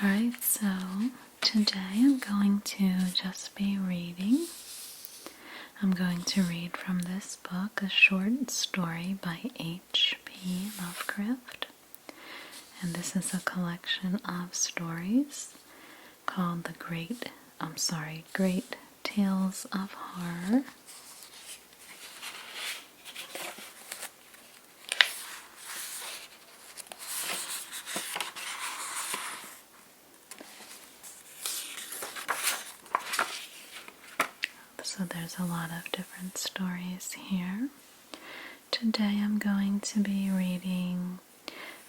Alright, so today I'm going to just be reading. I'm going to read from this book, a short story by H.P. Lovecraft. And this is a collection of stories called Great Tales of Horror. So there's a lot of different stories here. Today I'm going to be reading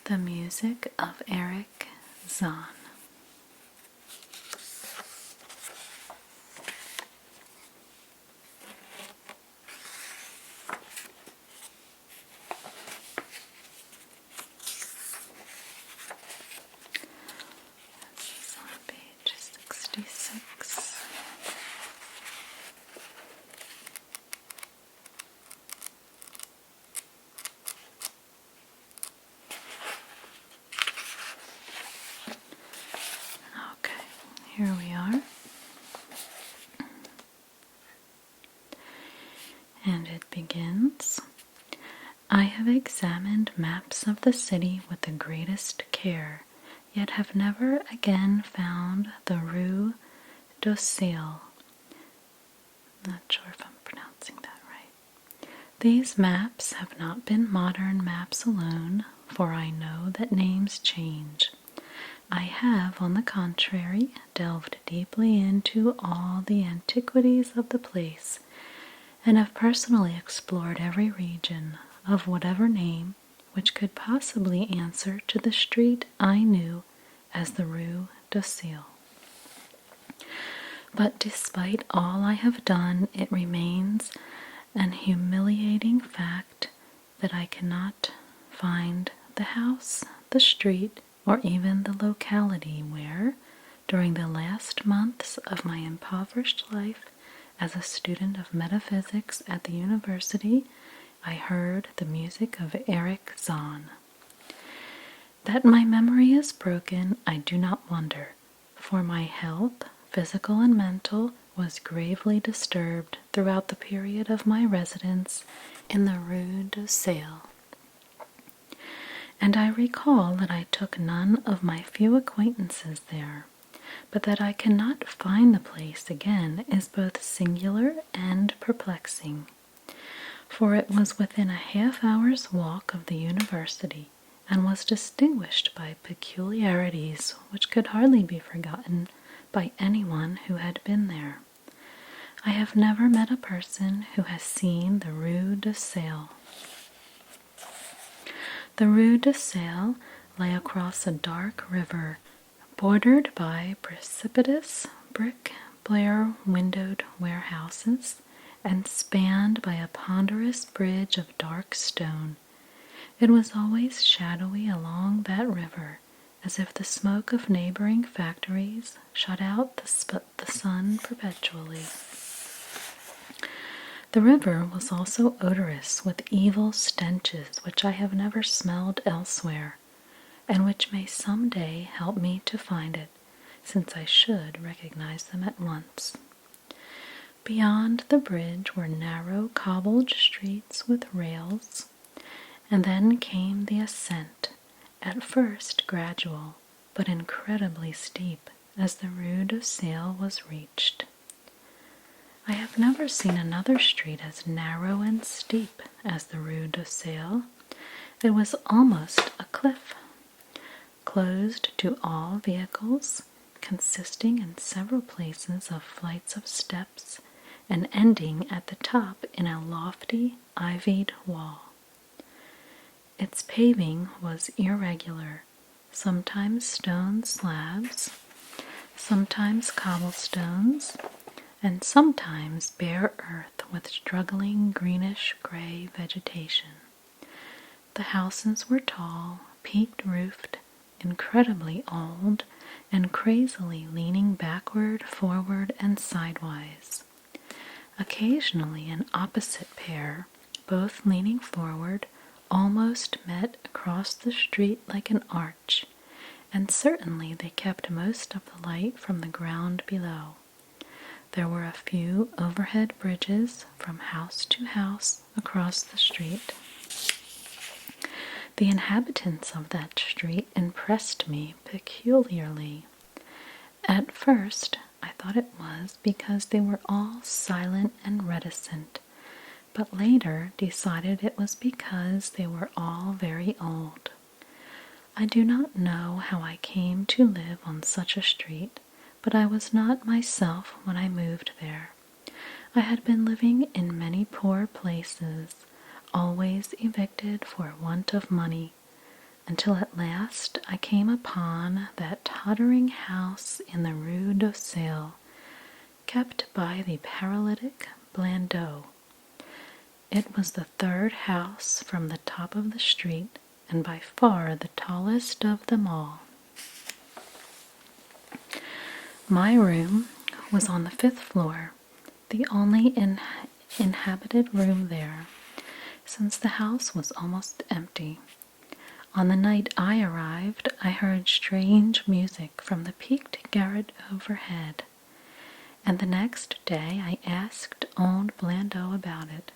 The Music of Erich Zann. This is on page 66. Okay, here we are. And it begins, I have examined maps of the city with the greatest care, yet have never again found the Rue d'Ossel. Not sure if I'm pronouncing that right. These maps have not been modern maps alone, for I know that names change. I have, on the contrary, delved deeply into all the antiquities of the place, and have personally explored every region, of whatever name, which could possibly answer to the street I knew as the Rue d'Ossel. But despite all I have done, it remains an humiliating fact that I cannot find the house, the street, or even the locality where, during the last months of my impoverished life as a student of metaphysics at the university, I heard the music of Erich Zann. That my memory is broken, I do not wonder, for my health, physical and mental, was gravely disturbed throughout the period of my residence in the Rue d'Ossel. And I recall that I took none of my few acquaintances there, but that I cannot find the place again is both singular and perplexing, for it was within a half-hour's walk of the university, and was distinguished by peculiarities which could hardly be forgotten by anyone who had been there. I have never met a person who has seen the Rue d'Ossel. The Rue d'Ossel lay across a dark river, bordered by precipitous brick Blair-windowed warehouses, and spanned by a ponderous bridge of dark stone. It was always shadowy along that river, as if the smoke of neighboring factories shut out the sun perpetually. The river was also odorous with evil stenches which I have never smelled elsewhere, and which may some day help me to find it, since I should recognize them at once. Beyond the bridge were narrow cobbled streets with rails, and then came the ascent, at first gradual, but incredibly steep, as the Rue d'Ossel was reached. I have never seen another street as narrow and steep as the Rue d'Ossel. It was almost a cliff, closed to all vehicles, consisting in several places of flights of steps, and ending at the top in a lofty, ivied wall. Its paving was irregular, sometimes stone slabs, sometimes cobblestones, and sometimes bare earth with struggling greenish-gray vegetation. The houses were tall, peaked-roofed, incredibly old, and crazily leaning backward, forward, and sidewise. Occasionally an opposite pair, both leaning forward, almost met across the street like an arch, and certainly they kept most of the light from the ground below. There were a few overhead bridges from house to house across the street. The inhabitants of that street impressed me peculiarly. At first, I thought it was because they were all silent and reticent, but later decided it was because they were all very old. I do not know how I came to live on such a street, but I was not myself when I moved there. I had been living in many poor places, always evicted for want of money, until at last I came upon that tottering house in the Rue d'Ossel, kept by the paralytic Blandot. It was the third house from the top of the street, and by far the tallest of them all. My room was on the 5th floor, the only inhabited room there, since the house was almost empty. On the night I arrived, I heard strange music from the peaked garret overhead, and the next day I asked old Blandot about it.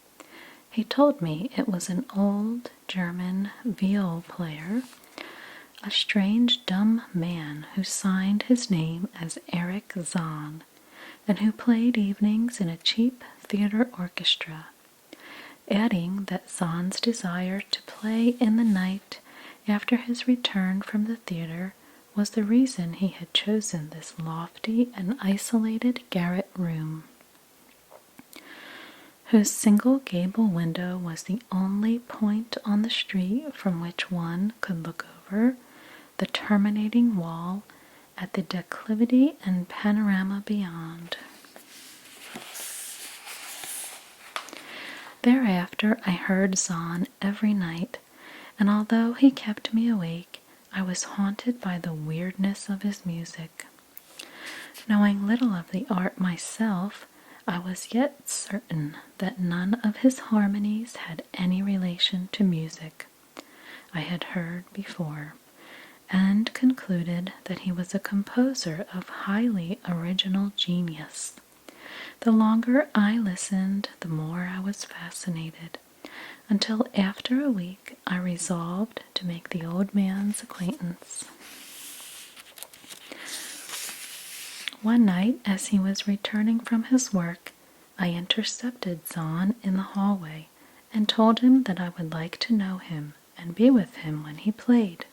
He told me it was an old German viol player, a strange dumb man who signed his name as Erich Zann, and who played evenings in a cheap theater orchestra, adding that Zann's desire to play in the night after his return from the theater was the reason he had chosen this lofty and isolated garret room, whose single gable window was the only point on the street from which one could look over the terminating wall at the declivity and panorama beyond. Thereafter I heard Zann every night, and although he kept me awake, I was haunted by the weirdness of his music. Knowing little of the art myself, I was yet certain that none of his harmonies had any relation to music I had heard before, and concluded that he was a composer of highly original genius. The longer I listened, the more I was fascinated, until after a week I resolved to make the old man's acquaintance. One night, as he was returning from his work, I intercepted Zann in the hallway and told him that I would like to know him and be with him when he played.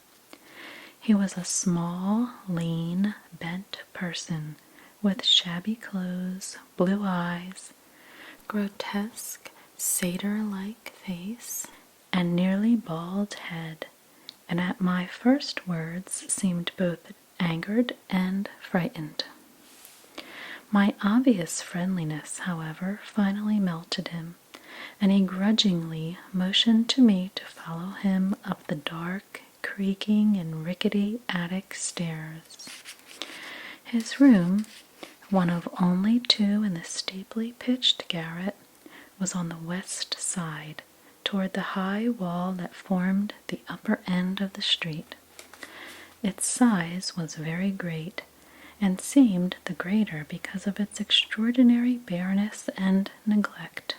He was a small, lean, bent person with shabby clothes, blue eyes, grotesque, satyr-like face, and nearly bald head, and at my first words seemed both angered and frightened. My obvious friendliness, however, finally melted him, and he grudgingly motioned to me to follow him up the dark, creaking, and rickety attic stairs. His room, one of only two in the steeply pitched garret, was on the west side, toward the high wall that formed the upper end of the street. Its size was very great, and seemed the greater because of its extraordinary bareness and neglect.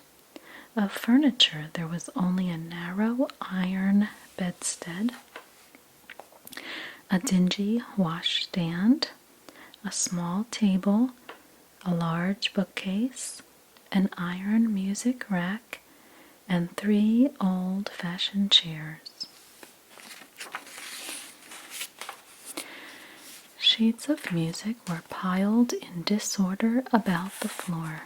Of furniture there was only a narrow iron bedstead, a dingy washstand, a small table, a large bookcase, an iron music rack, and 3 old-fashioned chairs. Sheets of music were piled in disorder about the floor.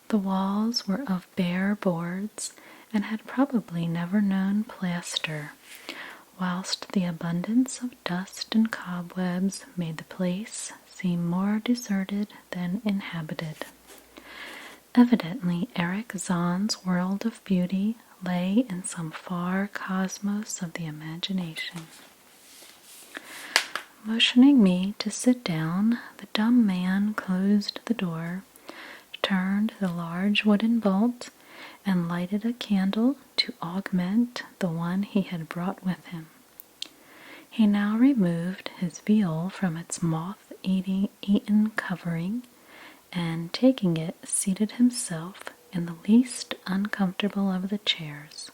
The walls were of bare boards and had probably never known plaster, whilst the abundance of dust and cobwebs made the place seem more deserted than inhabited. Evidently, Erich Zann's world of beauty lay in some far cosmos of the imagination. Motioning me to sit down, the dumb man closed the door, turned the large wooden bolt, and lighted a candle to augment the one he had brought with him. He now removed his viol from its moth-eaten covering, and taking it, seated himself in the least uncomfortable of the chairs.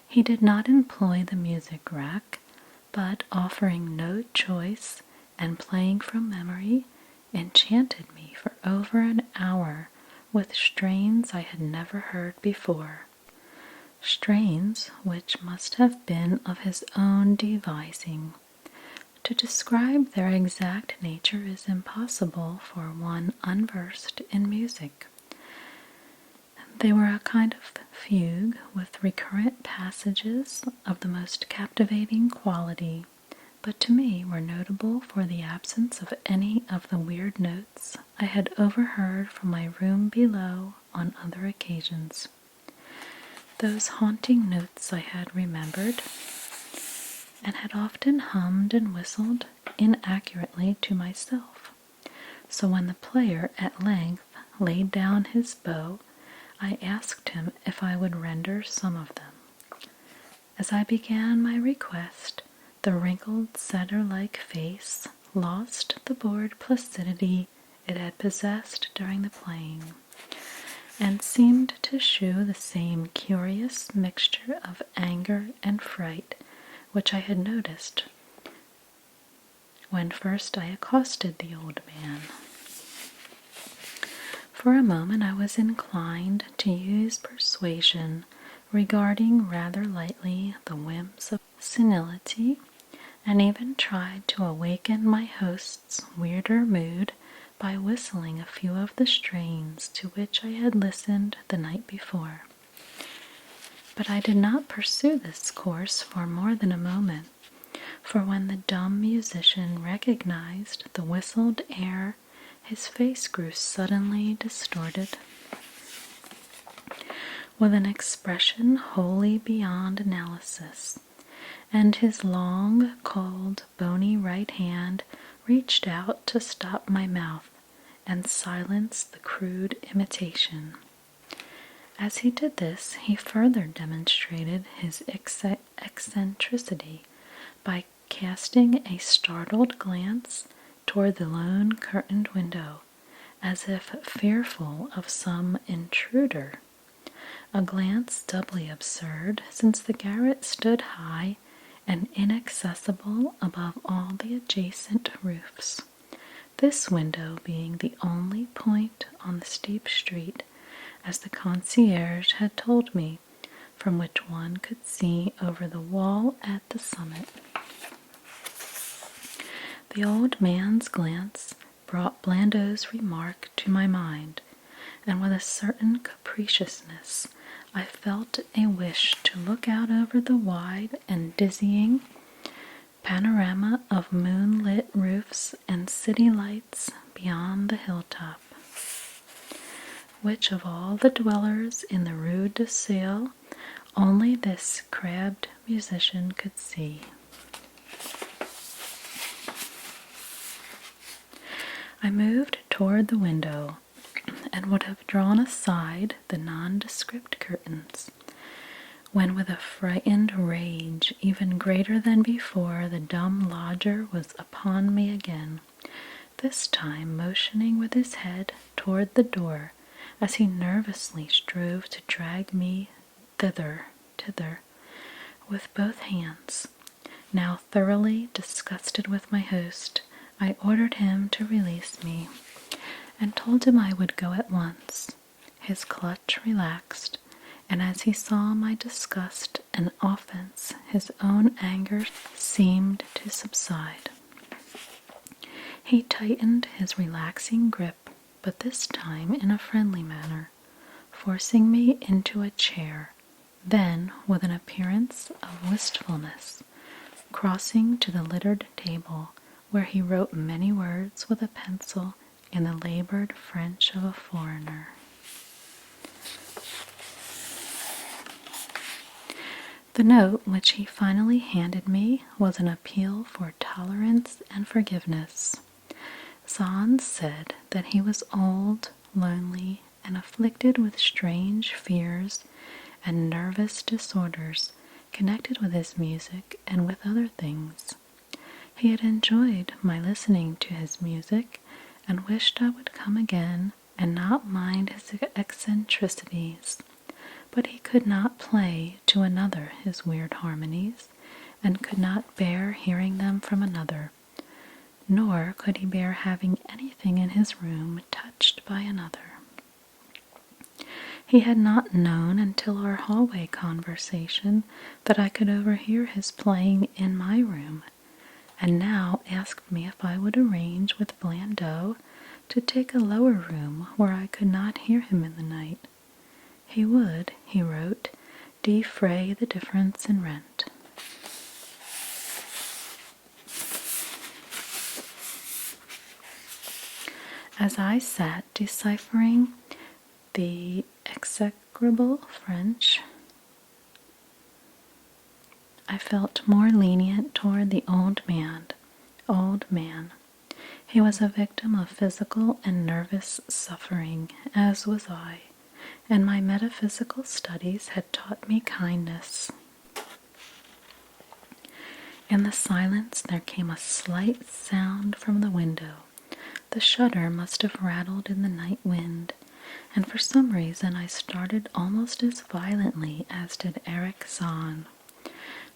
He did not employ the music rack, but offering no choice and playing from memory, enchanted me for over an hour with strains I had never heard before. Strains which must have been of his own devising. To describe their exact nature is impossible for one unversed in music. They were a kind of fugue with recurrent passages of the most captivating quality, but to me were notable for the absence of any of the weird notes I had overheard from my room below on other occasions. Those haunting notes I had remembered, and had often hummed and whistled inaccurately to myself. So when the player at length laid down his bow, I asked him if I would render some of them. As I began my request, the wrinkled satyr-like face lost the bored placidity it had possessed during the playing, and seemed to shew the same curious mixture of anger and fright which I had noticed when first I accosted the old man. For a moment I was inclined to use persuasion, regarding rather lightly the whims of senility, and even tried to awaken my host's weirder mood by whistling a few of the strains to which I had listened the night before. But I did not pursue this course for more than a moment, for when the dumb musician recognized the whistled air, his face grew suddenly distorted, with an expression wholly beyond analysis, and his long, cold, bony right hand reached out to stop my mouth and silence the crude imitation. As he did this, he further demonstrated his eccentricity by casting a startled glance toward the lone curtained window, as if fearful of some intruder. A glance doubly absurd, since the garret stood high and inaccessible above all the adjacent roofs, this window being the only point on the steep street, as the concierge had told me, from which one could see over the wall at the summit. The old man's glance brought Blando's remark to my mind, and with a certain capriciousness I felt a wish to look out over the wide and dizzying panorama of moonlit roofs and city lights beyond the hilltop, which of all the dwellers in the Rue de Sale only this crabbed musician could see. I moved toward the window, and would have drawn aside the nondescript curtains, when with a frightened rage even greater than before the dumb lodger was upon me again, this time motioning with his head toward the door as he nervously strove to drag me thither, with both hands. Now thoroughly disgusted with my host, I ordered him to release me, and told him I would go at once. His clutch relaxed, and as he saw my disgust and offense, his own anger seemed to subside. He tightened his relaxing grip, but this time in a friendly manner, forcing me into a chair, then, with an appearance of wistfulness, crossing to the littered table, where he wrote many words with a pencil in the labored French of a foreigner. The note which he finally handed me was an appeal for tolerance and forgiveness. Zann said that he was old, lonely, and afflicted with strange fears and nervous disorders connected with his music and with other things, He had enjoyed my listening to his music and wished I would come again and not mind his eccentricities, but he could not play to another his weird harmonies, and could not bear hearing them from another, nor could he bear having anything in his room touched by another. He had not known until our hallway conversation that I could overhear his playing in my room, and now asked me if I would arrange with Blandoe to take a lower room where I could not hear him in the night. He would, he wrote, defray the difference in rent. As I sat deciphering the execrable French, I felt more lenient toward the old man. He was a victim of physical and nervous suffering, as was I, and my metaphysical studies had taught me kindness. In the silence there came a slight sound from the window. The shutter must have rattled in the night wind, and for some reason I started almost as violently as did Erich Zann.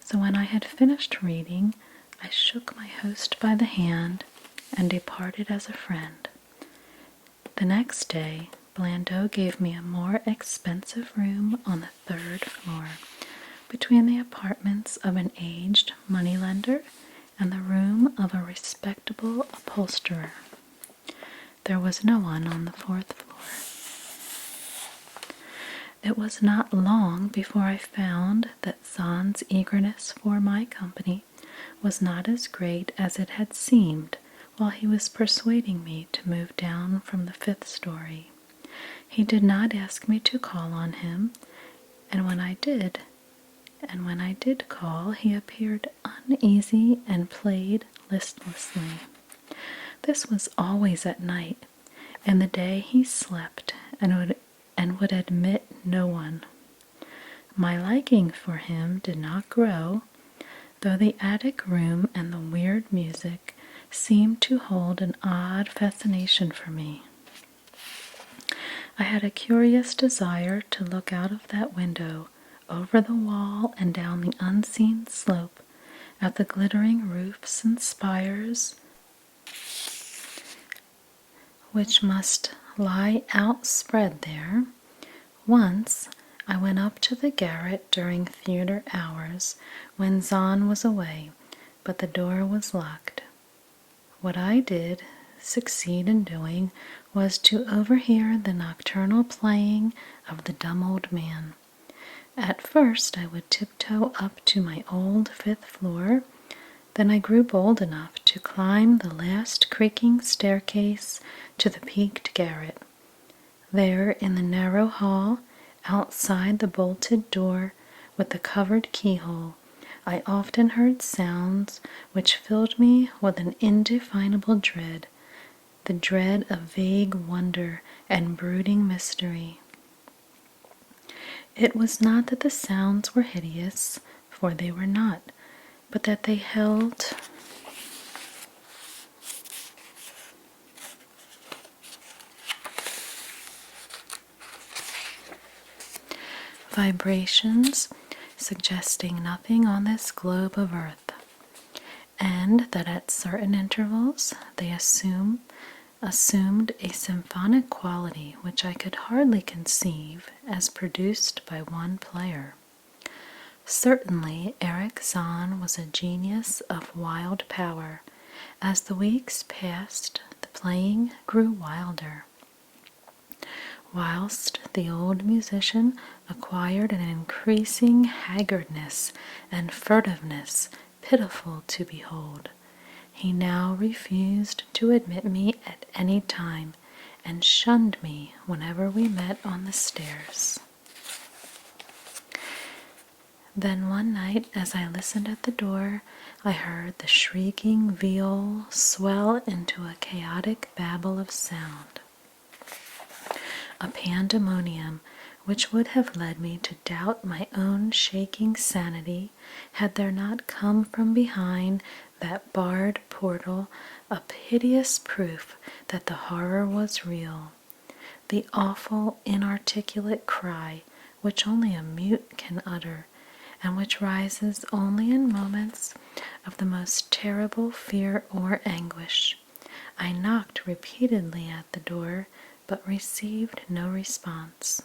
So when I had finished reading, I shook my host by the hand and departed as a friend. The next day, Blandoe gave me a more expensive room on the 3rd floor, between the apartments of an aged moneylender and the room of a respectable upholsterer. There was no one on the 4th floor. It was not long before I found that Zann's eagerness for my company was not as great as it had seemed while he was persuading me to move down from the 5th story. He did not ask me to call on him, and when I did call, he appeared uneasy and played listlessly. This was always at night. In the day he slept and would admit no one. My liking for him did not grow, though the attic room and the weird music seemed to hold an odd fascination for me. I had a curious desire to look out of that window, over the wall and down the unseen slope, at the glittering roofs and spires which must lie outspread there. Once I went up to the garret during theater hours when Zann was away, but the door was locked. What I did succeed in doing was to overhear the nocturnal playing of the dumb old man. At first I would tiptoe up to my old 5th floor, then I grew bold enough to climb the last creaking staircase to the peaked garret. There, in the narrow hall, outside the bolted door with the covered keyhole, I often heard sounds which filled me with an indefinable dread, the dread of vague wonder and brooding mystery. It was not that the sounds were hideous, for they were not, but that they held vibrations suggesting nothing on this globe of earth, and that at certain intervals they assumed a symphonic quality which I could hardly conceive as produced by one player. Certainly Erich Zann was a genius of wild power. As the weeks passed, the playing grew wilder, whilst the old musician acquired an increasing haggardness and furtiveness pitiful to behold. He now refused to admit me at any time, and shunned me whenever we met on the stairs. Then one night, as I listened at the door, I heard the shrieking viol swell into a chaotic babble of sound, a pandemonium which would have led me to doubt my own shaking sanity had there not come from behind that barred portal a piteous proof that the horror was real, the awful inarticulate cry which only a mute can utter, and which rises only in moments of the most terrible fear or anguish. I knocked repeatedly at the door, but received no response.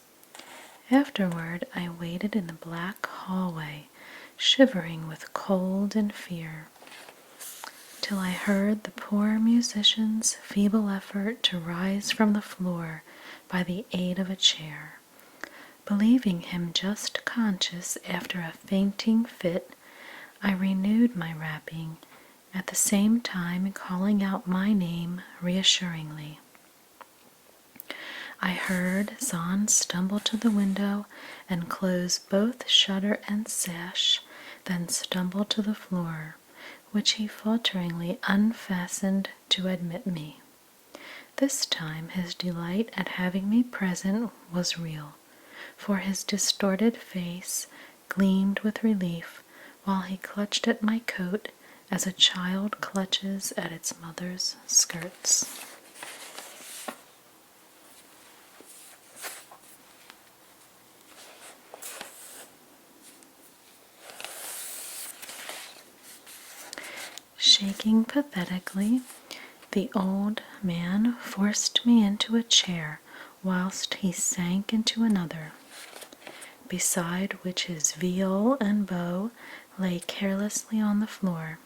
Afterward, I waited in the black hallway, shivering with cold and fear, till I heard the poor musician's feeble effort to rise from the floor by the aid of a chair. Believing him just conscious after a fainting fit, I renewed my rapping, at the same time calling out my name reassuringly. I heard Zann stumble to the window and close both shutter and sash, then stumble to the floor, which he falteringly unfastened to admit me. This time his delight at having me present was real, for his distorted face gleamed with relief while he clutched at my coat as a child clutches at its mother's skirts. Shaking pathetically, the old man forced me into a chair whilst he sank into another, beside which his viol and bow lay carelessly on the floor.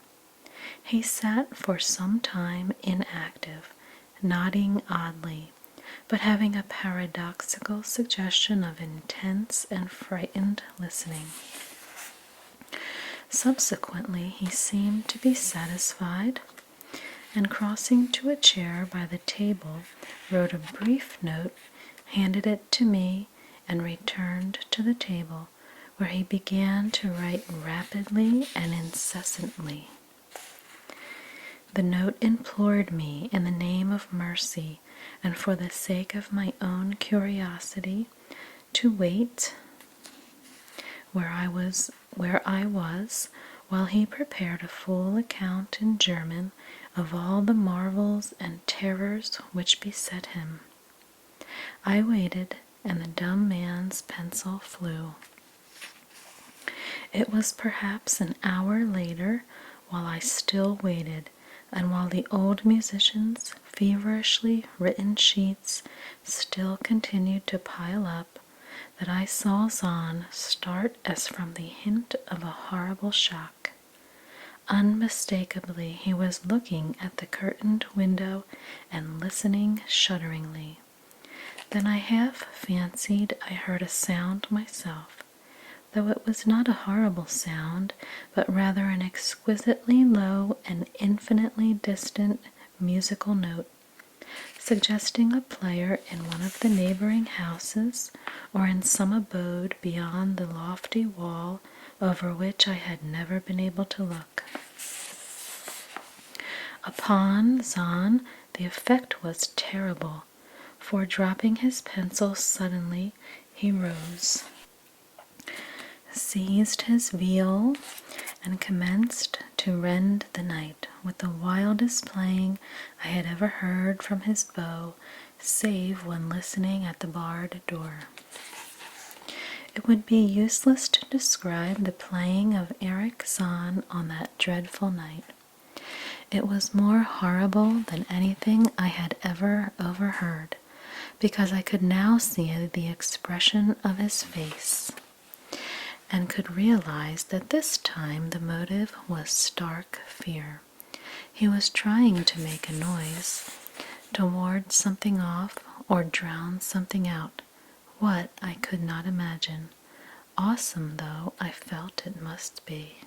He sat for some time inactive, nodding oddly, but having a paradoxical suggestion of intense and frightened listening. Subsequently, he seemed to be satisfied, and crossing to a chair by the table, wrote a brief note, handed it to me, and returned to the table, where he began to write rapidly and incessantly. The note implored me, in the name of mercy, and for the sake of my own curiosity, to wait where I was while he prepared a full account in German of all the marvels and terrors which beset him. I waited, and the dumb man's pencil flew. It was perhaps an hour later, while I still waited, and while the old musician's feverishly written sheets still continued to pile up, that I saw Zann start as from the hint of a horrible shock. Unmistakably, he was looking at the curtained window and listening shudderingly. Then I half fancied I heard a sound myself, though it was not a horrible sound, but rather an exquisitely low and infinitely distant musical note, suggesting a player in one of the neighboring houses, or in some abode beyond the lofty wall over which I had never been able to look. Upon Zann the effect was terrible, for dropping his pencil suddenly, he rose, seized his viol, and commenced to rend the night with the wildest playing I had ever heard from his bow, save when listening at the barred door. It would be useless to describe the playing of Erich Zann on that dreadful night. It was more horrible than anything I had ever overheard, because I could now see the expression of his face, and could realize that this time the motive was stark fear. He was trying to make a noise, to ward something off or drown something out. What, I could not imagine. Awesome though I felt it must be.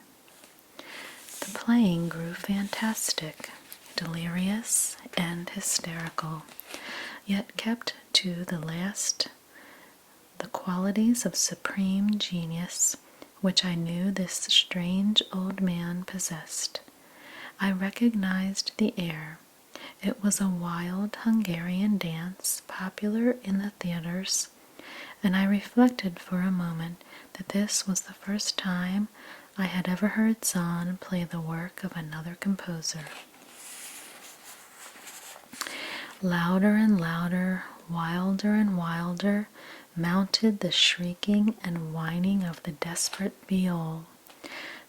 The playing grew fantastic, delirious, and hysterical, yet kept to the last the qualities of supreme genius which I knew this strange old man possessed. I recognized the air. It was a wild Hungarian dance popular in the theaters, and I reflected for a moment that this was the first time I had ever heard Zann play the work of another composer. Louder and louder, wilder and wilder, mounted the shrieking and whining of the desperate viol.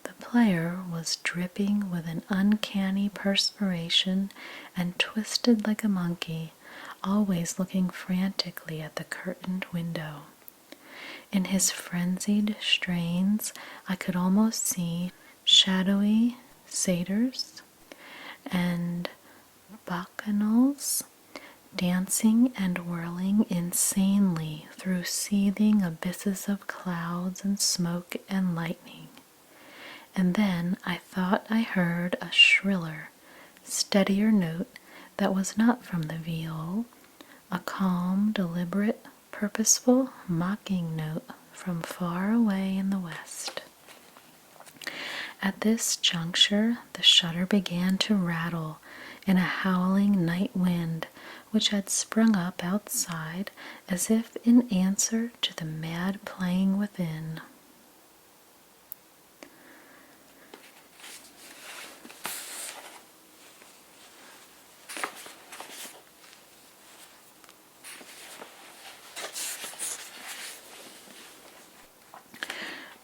The player was dripping with an uncanny perspiration and twisted like a monkey, always looking frantically at the curtained window. In his frenzied strains, I could almost see shadowy satyrs and bacchanals dancing and whirling insanely through seething abysses of clouds and smoke and lightning. And then I thought I heard a shriller, steadier note that was not from the viol, a calm, deliberate, purposeful, mocking note from far away in the west. At this juncture, the shutter began to rattle in a howling night wind which had sprung up outside as if in answer to the mad playing within.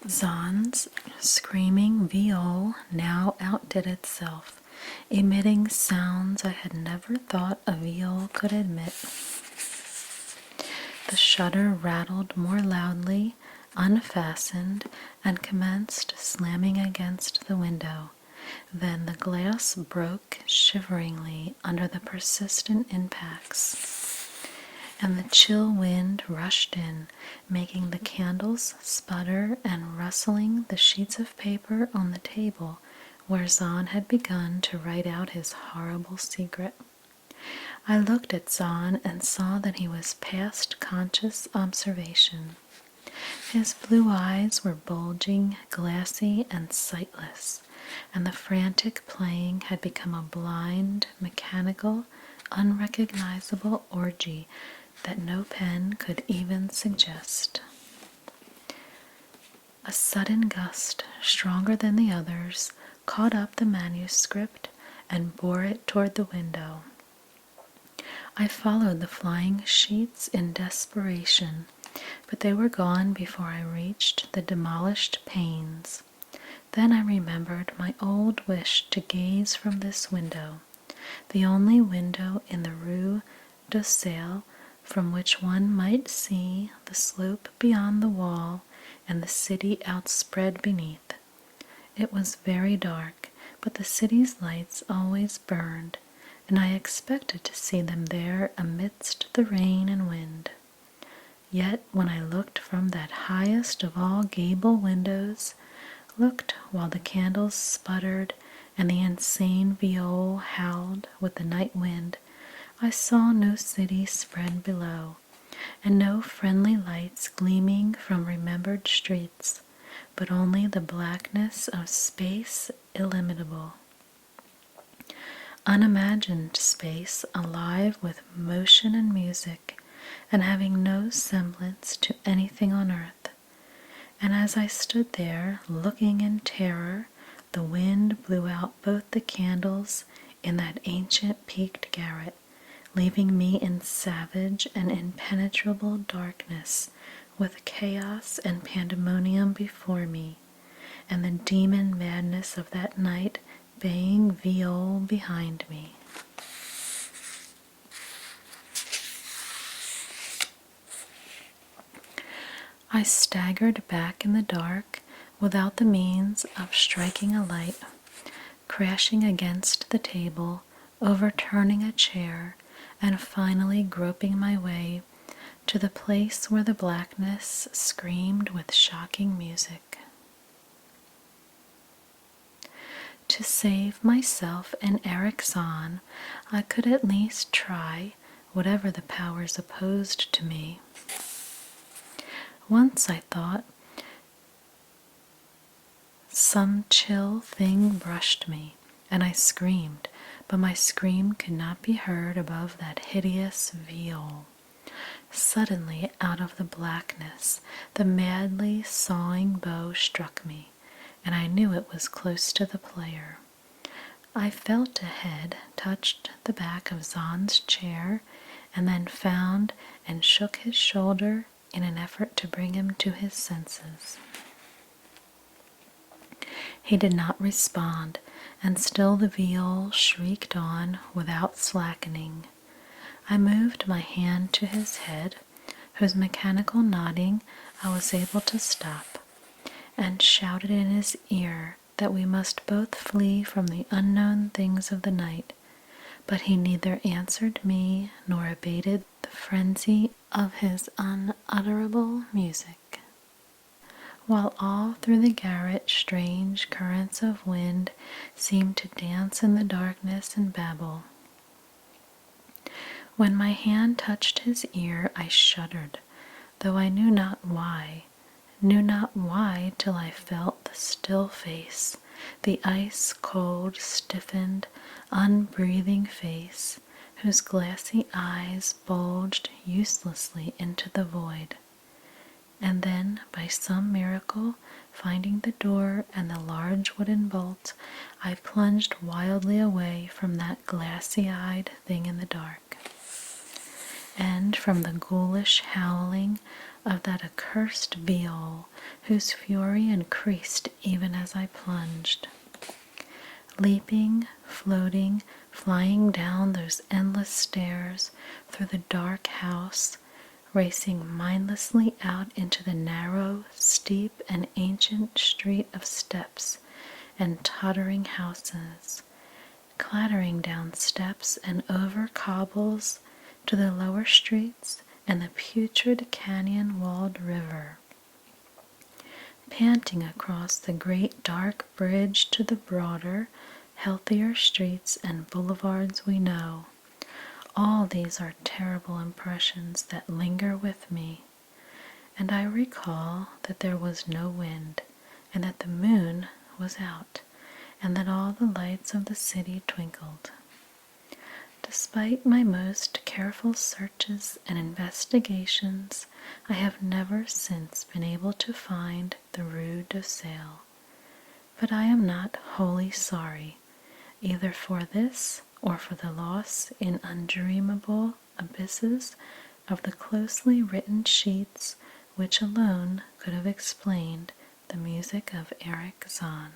Zann's screaming viol now outdid itself, emitting sounds I had never thought a viol could emit. The shutter rattled more loudly, unfastened, and commenced slamming against the window. Then the glass broke shiveringly under the persistent impacts, and the chill wind rushed in, making the candles sputter and rustling the sheets of paper on the table where Zann had begun to write out his horrible secret. I looked at Zann and saw that he was past conscious observation. His blue eyes were bulging, glassy, and sightless, and the frantic playing had become a blind, mechanical, unrecognizable orgy that no pen could even suggest. A sudden gust, stronger than the others, caught up the manuscript and bore it toward the window. I followed the flying sheets in desperation, but they were gone before I reached the demolished panes. Then I remembered my old wish to gaze from this window, the only window in the Rue d'Ossel from which one might see the slope beyond the wall and the city outspread beneath. It was very dark, but the city's lights always burned, and I expected to see them there amidst the rain and wind. Yet when I looked from that highest of all gable windows, looked while the candles sputtered and the insane viol howled with the night wind, I saw no city spread below, and no friendly lights gleaming from remembered streets, but only the blackness of space illimitable. Unimagined space alive with motion and music, and having no semblance to anything on earth. And as I stood there, looking in terror, the wind blew out both the candles in that ancient peaked garret, leaving me in savage and impenetrable darkness, with chaos and pandemonium before me, and the demon madness of that night baying viol behind me. I staggered back in the dark without the means of striking a light, crashing against the table, overturning a chair, and finally groping my way to the place where the blackness screamed with shocking music. To save myself and Erich Zann, I could at least try whatever the powers opposed to me. Once I thought some chill thing brushed me, and I screamed, but my scream could not be heard above that hideous viol. Suddenly, out of the blackness, the madly sawing bow struck me, and I knew it was close to the player. I felt a head, touched the back of Zann's chair, and then found and shook his shoulder in an effort to bring him to his senses. He did not respond, and still the viol shrieked on without slackening. I moved my hand to his head, whose mechanical nodding I was able to stop, and shouted in his ear that we must both flee from the unknown things of the night, but he neither answered me nor abated the frenzy of his unutterable music. While all through the garret strange currents of wind seemed to dance in the darkness and babble. When my hand touched his ear, I shuddered, though I knew not why till I felt the still face, the ice-cold, stiffened, unbreathing face, whose glassy eyes bulged uselessly into the void. And then, by some miracle, finding the door and the large wooden bolt, I plunged wildly away from that glassy-eyed thing in the dark, and from the ghoulish howling of that accursed viol, whose fury increased even as I plunged. Leaping, floating, flying down those endless stairs, through the dark house, racing mindlessly out into the narrow, steep, and ancient street of steps and tottering houses, clattering down steps and over cobbles to the lower streets and the putrid canyon-walled river, panting across the great dark bridge to the broader, healthier streets and boulevards we know. All these are terrible impressions that linger with me, and I recall that there was no wind, and that the moon was out, and that all the lights of the city twinkled. Despite my most careful searches and investigations, I have never since been able to find the Rue de Sale. But I am not wholly sorry, either for this or for the loss in undreamable abysses of the closely written sheets which alone could have explained the music of Erich Zann.